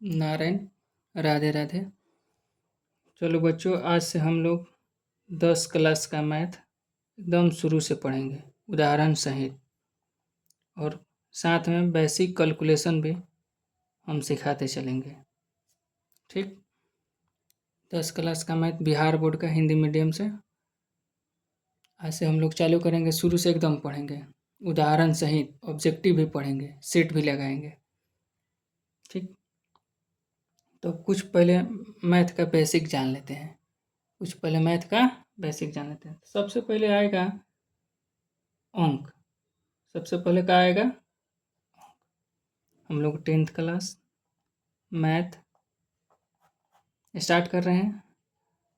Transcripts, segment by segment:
नारायण, राधे राधे। चलो बच्चों, आज से हम लोग 10 क्लास का मैथ एकदम शुरू से पढ़ेंगे, उदाहरण सहित, और साथ में बेसिक कैलकुलेशन भी हम सिखाते चलेंगे। ठीक, 10 क्लास का मैथ बिहार बोर्ड का हिंदी मीडियम से आज से हम लोग चालू करेंगे। शुरू से एकदम पढ़ेंगे, उदाहरण सहित, ऑब्जेक्टिव भी पढ़ेंगे, सेट भी लगाएंगे। ठीक, तो कुछ पहले मैथ का बेसिक जान लेते हैं। सबसे पहले आएगा अंक। सबसे पहले क्या आएगा? हम लोग 10th क्लास मैथ स्टार्ट कर रहे हैं।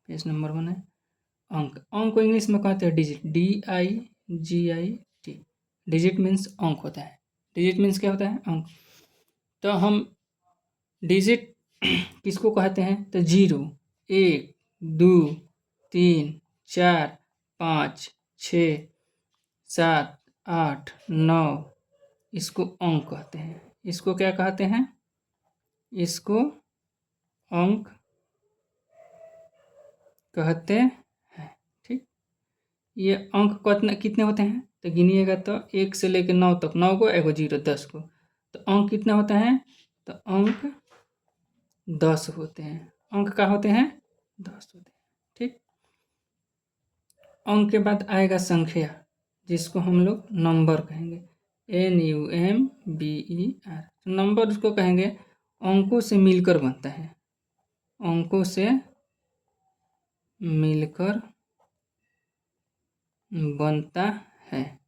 पेज नंबर 1 है अंक। अंक को इंग्लिश में कहते हैं डिजिट, DIGIT। डिजिट मीन्स अंक होता है। डिजिट मीन्स क्या होता है? अंक। तो हम डिजिट किसको कहते हैं? तो 0, 1, 2, 3, 4, 5, 6, 7, 8, 9, इसको अंक कहते हैं। इसको क्या कहते हैं? इसको अंक कहते हैं। ठीक, ये अंक कितने होते हैं? तो गिनिएगा तो 1 से लेकर 9 तक, 9 को, एगो 0, 10 को। तो अंक कितने होते हैं? तो अंक 10 होते हैं। अंक क्या होते हैं? 10 होते हैं। ठीक, अंक के बाद आएगा संख्या, जिसको हम लोग नंबर कहेंगे, NUMBER। नंबर उसको कहेंगे अंकों से मिलकर बनता है, अंकों से मिलकर बनता है।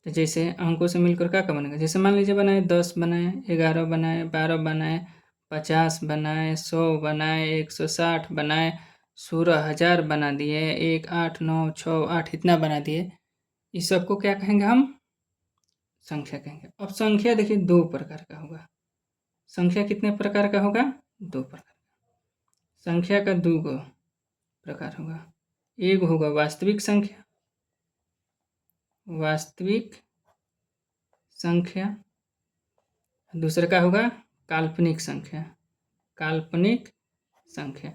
जैसे अंकों से मिलकर क्या बनेगा? जैसे मान लीजिए बनाए 10 बनाए, 11 बनाए, 12 बनाए, 50 बनाए, 100 बनाए, 160 बनाए, 16,000 बना दिए, 1, 8, 9, 6, 8 इतना बना दिए। इस सबको क्या कहेंगे? हम संख्या कहेंगे। अब संख्या देखिए 2 प्रकार का होगा। संख्या कितने प्रकार का होगा? 2 प्रकार। संख्या का 2 प्रकार होगा। एक होगा वास्तविक संख्या, दूसरा का होगा काल्पनिक संख्या।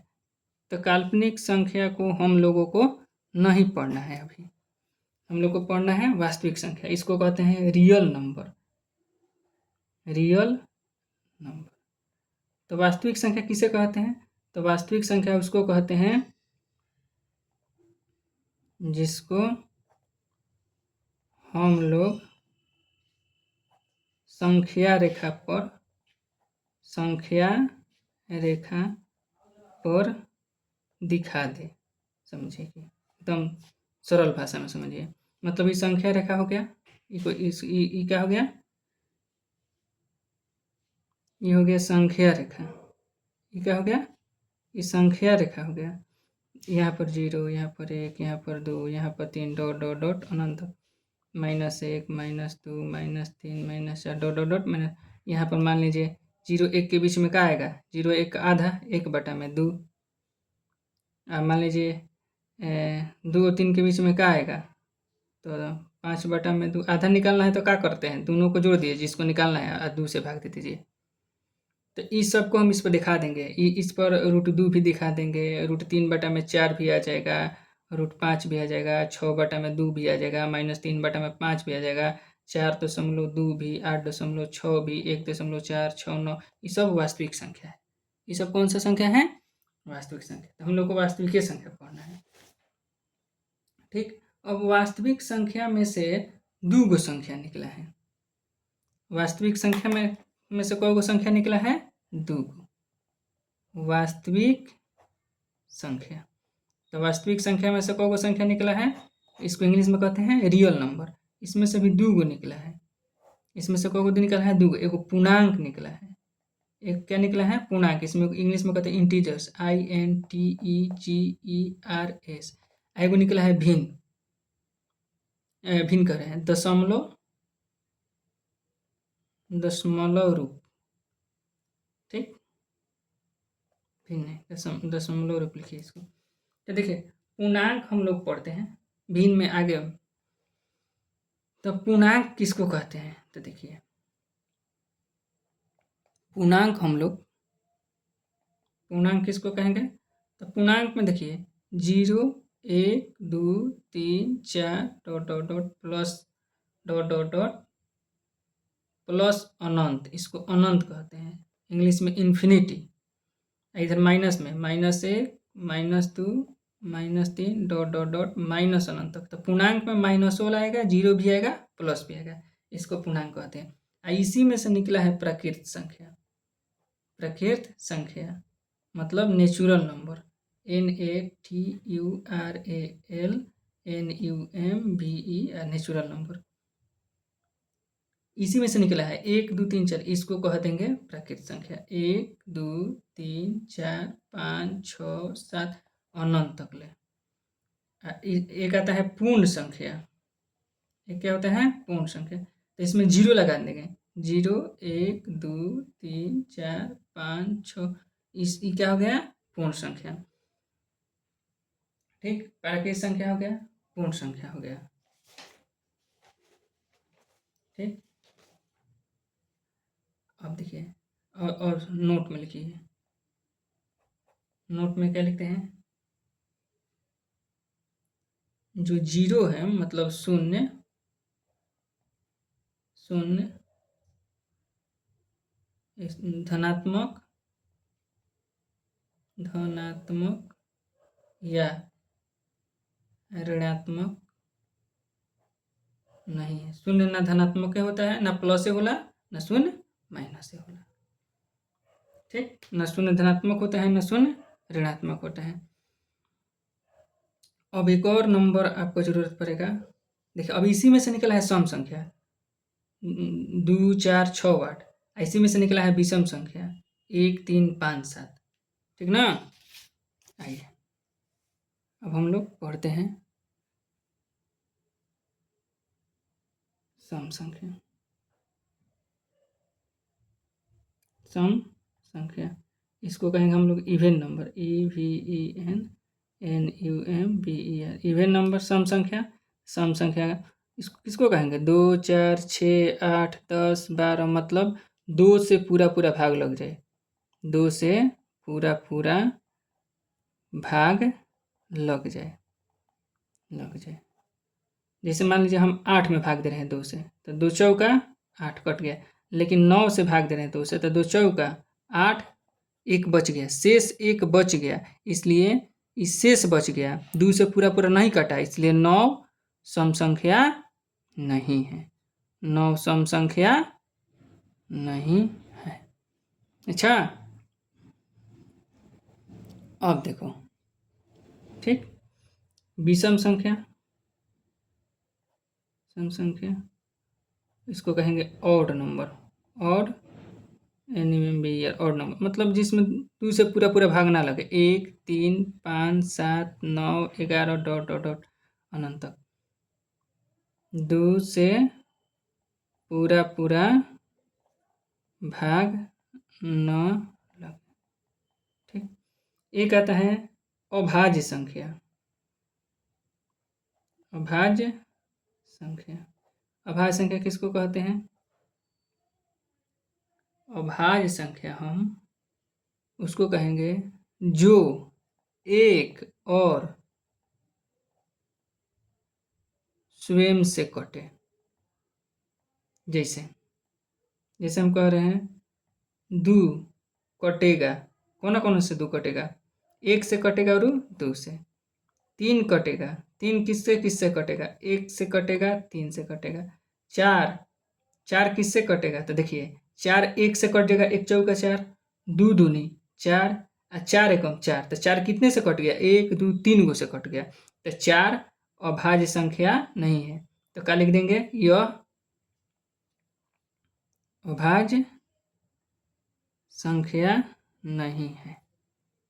तो काल्पनिक संख्या को हम लोगों को नहीं पढ़ना है अभी। हम लोग को पढ़ना है वास्तविक संख्या। इसको कहते हैं रियल नंबर। तो वास्तविक संख्या किसे कहते हैं? तो वास्तविक संख्या उसको कहते हैं जिसको हम लोग संख्या रेखा पर दिखा दे। समझिए कि एकदम सरल भाषा में समझिए। मतलब ये संख्या रेखा हो गया, ये क्या हो गया? ये हो गया संख्या रेखा। ये क्या हो गया? ये संख्या रेखा हो गया। यहाँ पर 0, यहाँ पर 1, यहाँ पर 2, यहाँ पर 3, डॉट डॉट डॉट अनंत, -1, -2, -3, -4, डॉट डॉट डॉट माइनस। यहाँ पर मान लीजिए 0, 1 के बीच में क्या आएगा? 0, 1 का आधा, 1/2। मान लीजिए 2 और 3 के बीच में क्या आएगा? तो 5/2। आधा निकालना है तो क्या करते हैं? दोनों को जोड़ दिए, जिसको निकालना है 2 से भाग दे दीजिए। तो इस सब को हम इस पर दिखा देंगे। इस पर √2 भी दिखा देंगे, √3/4 भी आ जाएगा, √5 भी आ जाएगा, 6/2 भी आ जाएगा, -3/5 भी आ जाएगा, 4.2 भी, 8.6 भी, 1.469। ये सब वास्तविक संख्या है। ये सब कौन सा संख्या है? वास्तविक संख्या। तो हम लोग को वास्तविक संख्या पढ़ना है। ठीक, अब वास्तविक संख्या में से 2 गो संख्या निकला है। वास्तविक संख्या में से कौन गो संख्या निकला है? 2 गो वास्तविक संख्या। तो वास्तविक संख्या में से कौन गो संख्या निकला है? इसको इंग्लिश में कहते हैं रियल नंबर। इसमें से भी 2 गो निकला है। इसमें से कौन गो निकला है? 2 गो। एक पूर्णांक निकला है, एक क्या निकला है? पूर्णांक। इसमें इंग्लिश में कहते हैं इंटीजर्स, INTEGERS। एगो निकला है भिन्न कह रहे हैं दशमलव रूप। ठीक, भिन्न है, दशमलव रूप लिखिए इसको। तो देखिए पूर्णांक हम लोग पढ़ते हैं, भिन्न में आगे। तो पूर्णांक किसको कहते हैं? तो देखिए पूर्णांक हम लोग पूर्णांक किसको कहेंगे? तो पूर्णांक में देखिए 0, 1, 2, 3, 4 dot dot dot plus dot dot dot plus अनंत, इसको अनंत कहते हैं, इंग्लिश में इन्फिनिटी। इधर माइनस में -1, -2, -3 डॉट डॉट डॉट माइनस अनंत तक। तो पूर्णांक में माइनस वाला आएगा, 0 भी आएगा, प्लस भी आएगा, इसको पूर्णांक कहते हैं। इसी में से निकला है प्राकृत संख्या। प्राकृत संख्या मतलब natural number, NATURAL natural number, इसी में से निकला है 1, 2, 3, 4, इसको कह देंगे प्राकृत संख्या। 1, 2, 3, 4, 5, 6, 7 अनंत तक ले। एक आता है पूर्ण संख्या। एक क्या होता है? पूर्ण संख्या। तो इसमें 0 लगा देंगे, 0, 1, 2, 3, 4, 5, 6, ये क्या हो गया? पूर्ण संख्या। ठीक, प्राकृत संख्या हो गया, पूर्ण संख्या हो गया। ठीक, अब देखिए और नोट में लिखिए। नोट में क्या लिखते हैं? जो 0 है मतलब शून्य, धनात्मक या ऋणात्मक नहीं है। शून्य ना धनात्मक होता है, ना प्लस से होला, ना शून्य माइनस से होला। ठीक, ना शून्य धनात्मक होता है, ना शून्य ऋणात्मक होता है। अब एक और नंबर आपको जरूरत पड़ेगा। देखिए, अब इसी में से निकला है सम संख्या 2, 4, 6, 8। इसी में से निकला है विषम संख्या 1, 3, 5, 7। ठीक ना? आइए अब हम लोग पढ़ते हैं सम संख्या। सम संख्या इसको कहेंगे हम लोग even number, EVEN even number सम संख्या। सम संख्या किसको कहेंगे? 2, 4, 6, 8, 10, 12 मतलब 2 से पूरा पूरा भाग लग जाए, 2 से पूरा पूरा भाग लग जाए। जैसे मान लीजिए हम 8 में भाग दे रहे हैं 2 से, तो 2 चौका 8 कट गया। लेकिन 9 से भाग दे रहे हैं 2 से, तो 2 चौका 8, 1 बच गया, शेष 1 बच गया। इसलिए इस शेष बच गया, 2 से पूरा पूरा नहीं कटा, इसलिए 9 सम संख्या नहीं है। 9 सम संख्या नहीं है। अच्छा, अब देखो, ठीक, विषम संख्या, सम संख्या इसको कहेंगे odd number. Odd odd number मतलब जिसमें 2 से पूरा पूरा भाग ना लगे, 1, 3, 5, 7, 9, 11 डॉट डॉट डॉट अनंत तक 2 से पूरा पूरा भाग न लगे। ठीक, एक आता है अभाज्य संख्या। अभाज्य संख्या, अभाज्य संख्या किसको कहते हैं? अभाज्य संख्या हम उसको कहेंगे जो एक और स्वयं से कटे। जैसे हम कह रहे हैं 2 कटेगा, कौन से 2 कटेगा? 1 से कटेगा और 2 से। 3 कटेगा, 3 किससे कटेगा? 1 से कटेगा, 3 से कटेगा। 4 किससे कटेगा? तो देखिए 4 1 से कट जाएगा, 1 चौका 4, 2 दूनी 4, 4 एकम 4, तो 4 कितने से कट गया? 1, 2, 3 गो से कट गया, तो 4 अभाज्य संख्या नहीं है। तो क्या लिख देंगे? यह अभाज्य संख्या नहीं है।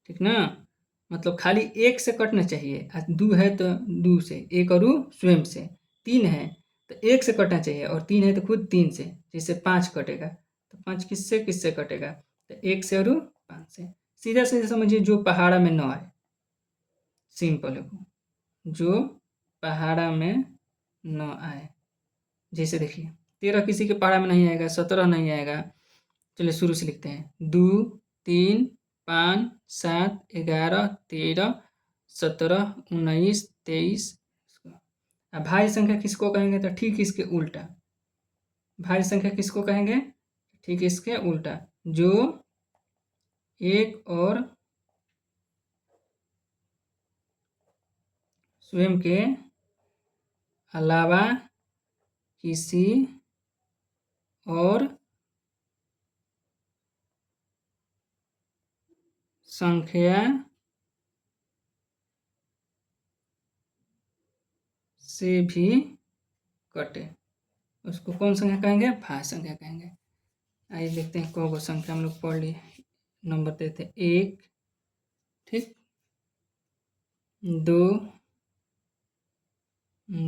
ठीक ना? मतलब खाली 1 से कटना चाहिए, 2 है तो 2 से, 1 और स्वयं से। 3 है तो 1 से कटना चाहिए, और 3 है तो खुद 3 से, जिससे 5 कटेगा। तो 5 किससे कटेगा? तो 1 से और 5 से। सीधा सीधा समझिए, जो पहाड़ा में न आए, सिंपल है, जो पहाड़ा में न आए। जैसे देखिए 13 किसी के पहाड़ा में नहीं आएगा, 17 नहीं आएगा, चलिए शुरू से लिखते हैं। 2, 3, 5, 7, 11, 13, 17, 19, 23। अब भाज्य संख्या किसको कहेंगे? तो ठीक इसके उल्टा। भाज्य संख्या किसको कहेंगे? ठीक इसके उल्टा, जो एक और स्वयं के अलावा किसी और संख्या से भी कटे, उसको कौन संख्या कहेंगे? भाज्य संख्या कहेंगे। आइए देखते हैं कौन संख्या हम लोग पढ़ लिए। नंबर देते हैं 1, ठीक, 2,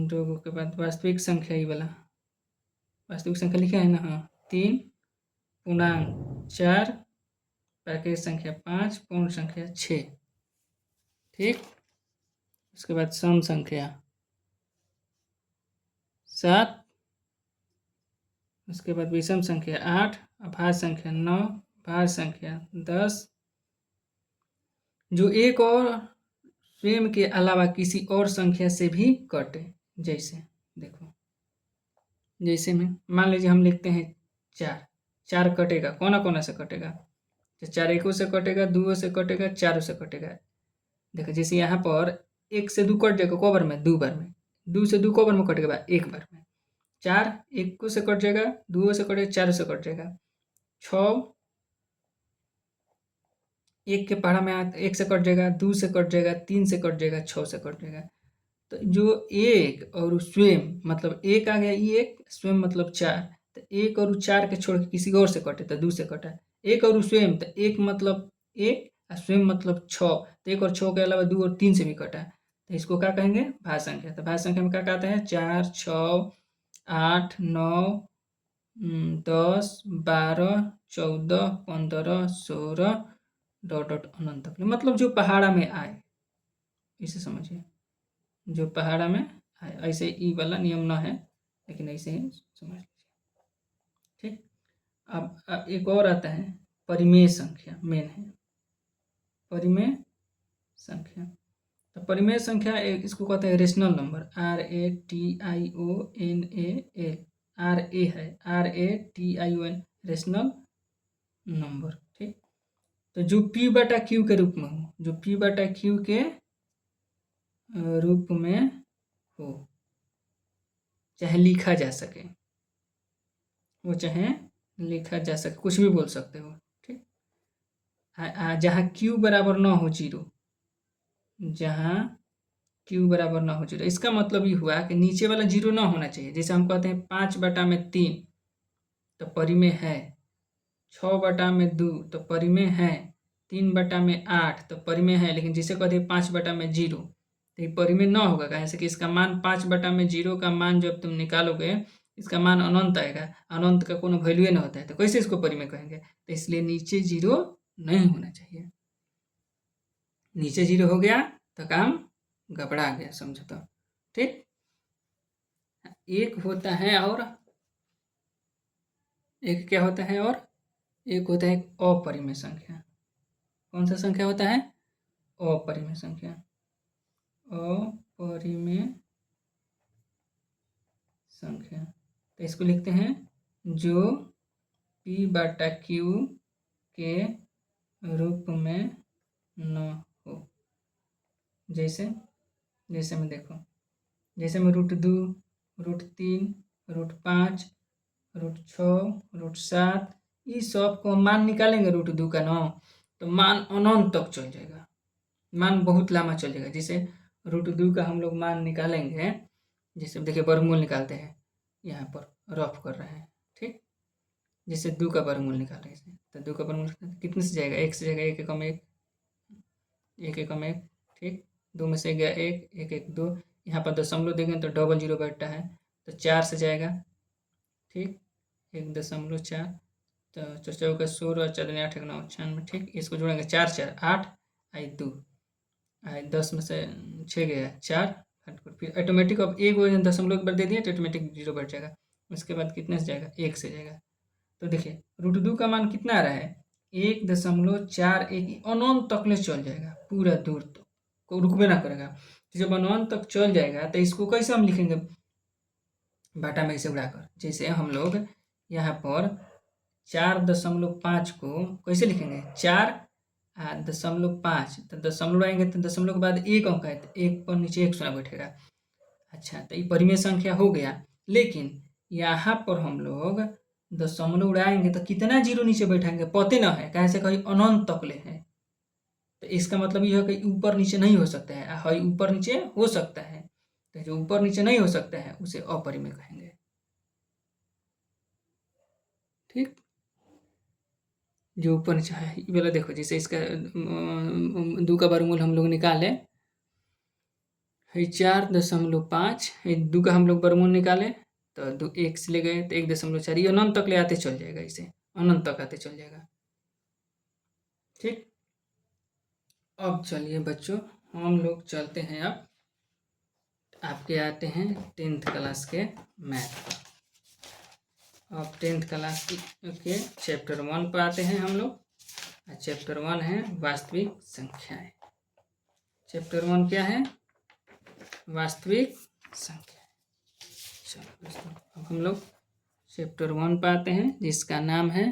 2 के बाद वास्तविक संख्या, ये वाला वास्तविक संख्या लिखा है ना, हाँ, 3, पूर्णांक 4, प्राकृतिक संख्या 5, पूर्ण संख्या 6, ठीक। उसके बाद सम संख्या 7, उसके बाद विषम संख्या 8, अभाज्य संख्या 9, भाज्य संख्या 10, जो एक और स्वयं के अलावा किसी और संख्या से भी कटे। जैसे देखो, जैसे में मान लीजिए हम लिखते हैं 4, 4 कटेगा, कौन कौन से कटेगा? तो 4 1 से कटेगा, 2 से कटेगा, 4 से कटेगा। देखो जैसे यहाँ पर 1 से 2 कट जाएगा, कौ बार में? 2 बार में। 2 से 2 कौ बार में कटेगा? 1 बार में। 4 1 से कट जाएगा, 2 से कटेगा, 4 से कट जाएगा। 6 1 के पहाड़ा में 1 से कट जाएगा, 2 से कट जाएगा, 3 से कट जाएगा, 6 से कट जाएगा। तो जो एक और स्वयं, मतलब एक आ गया, ये एक स्वयं मतलब 4, तो एक और 4 के छोड़ के किसी और से कटे तो 2 से कटा। एक और स्वयं, तो एक मतलब 1 और स्वयं मतलब 6, तो 1 और 6 के अलावा 2 और 3 से भी कटा। तो इसको क्या कहेंगे? भाज्य संख्या। तो भाज्य संख्या में क्या कहते हैं? 4, 6, 8, 9, 10, 12, 14, 15, 16 डॉट डॉट अनंत तक, मतलब जो पहाड़ा में आए, इसे समझिए, जो पहाड़ा में आए। ऐसे ई वाला नियम ना है, लेकिन ऐसे ही समझ लीजिए, ठीक। अब एक और आता है परिमेय संख्या, मेन है परिमेय संख्या। तो परिमेय संख्या इसको कहते हैं रेशनल नंबर, RATIONAL, RA है, RATION, रेशनल नंबर, ठीक। तो जो P/Q के रूप में हो, जो P/Q के रूप में हो, चाहे लिखा जा सके, वो चाहे लिखा जा सके, कुछ भी बोल सकते हो, ठीक। जहाँ Q बराबर ना हो 0, जहाँ Q बराबर ना हो 0, इसका मतलब ये हुआ कि नीचे वाला 0 ना होना चाहिए। जैसे हम कहते हैं 5/3 तो परिमेय है, 6/2 तो परिमेय है, 3/8 तो परिमेय है। लेकिन जिसे कहते हैं 5/0 तो ये परिमेय ना होगा, कहीं से कि इसका मान 5/0 का मान जब तुम निकालोगे, इसका मान अनंत आएगा, अनंत का कोनो वैल्यू ना होता है, तो कैसे इसको परिमेय कहेंगे? तो इसलिए नीचे 0 नहीं होना चाहिए। नीचे 0 हो गया तो काम गड़बड़ा गया, समझो तो, ठीक। एक होता है, और एक क्या होता है? और एक होता है अपरिमेय संख्या। कौन सा संख्या होता है? अपरिमेय संख्या। अपरिमेय संख्या, तो इसको लिखते हैं जो P/Q के रूप में न हो। जैसे जैसे में देखो, जैसे में √2, √3, √5, √6, √7, इस सब को मान निकालेंगे √2 का ना, तो मान अनंत तक चल जाएगा, मान बहुत लंबा चल जाएगा। जैसे √2 का हम लोग मान निकालेंगे, जैसे देखिए वर्गमूल निकालते हैं, यहाँ पर रफ कर रहे हैं, ठीक। जैसे 2 का वर्गमूल निकाल रहे हैं, तो 2 का वर्गमूल कितने से जाएगा? 1 से जाएगा, 1 एकम 1, 1 एकम 1, ठीक। 2 में से गया 1, 1 1 2, यहाँ पर दशमलव देंगे तो डबल 0 बैठता है, तो 4 से जाएगा, ठीक, 1.4, तो 4 का 16, 4 8 9 96, ठीक। इसको जोड़ेंगे 4 4 8, आई 2, आई 10 में से 6 गया 4, फिर ऑटोमेटिक अब एक दशमलव एक बार दे दिए तो ऑटोमेटिक 0 बैठ जाएगा। उसके बाद कितने से जाएगा? 1 से जाएगा, तो देखिए रूट 2 का मान कितना आ रहा है 1.41 अनंत तक ले चल जाएगा पूरा दूर तक को रुकबे ना करेगा। तो जब अनंत तक चल जाएगा तो इसको कैसे हम लिखेंगे बाटा में से उड़ाकर। जैसे हम लोग यहाँ पर 4.5 को कैसे लिखेंगे 4.5 तो दशमलव आएंगे तो दशमलव के बाद एक अंक है तो एक पर नीचे एक शून्य बैठेगा। अच्छा तो ये परिमेय संख्या हो गया, लेकिन यहाँ पर हम लोग दशमलव उड़ाएंगे तो कितना जीरो नीचे बैठाएंगे पते ना है, कैसे कहीं अनंत तक ले है। तो इसका मतलब यह है कि ऊपर नीचे नहीं हो सकता है, हाँ ऊपर नीचे हो सकता है। तो जो ऊपर नीचे नहीं हो सकता है उसे अपरिमेय कहेंगे। ठीक, जो ऊपर नीचे है ये वाला देखो, जैसे इसका 2 का वर्गमूल हम लोग निकाले 4.5, 2 का हम लोग वर्गमूल निकाले तो 2 1 से ले गए तो 1.4 ये अनंत तक ले आते चल जाएगा, इसे अनंत तक आते चल जाएगा। ठीक, अब चलिए बच्चों हम लोग चलते हैं, अब आपके आते हैं 10th क्लास के मैथ पर। अब 10th क्लास के चैप्टर 1 पर आते हैं हम लोग। चैप्टर 1 है वास्तविक संख्याएं। चैप्टर 1 क्या है वास्तविक संख्या। चलो दोस्तों अब हम लोग चैप्टर 1 पर आते हैं जिसका नाम है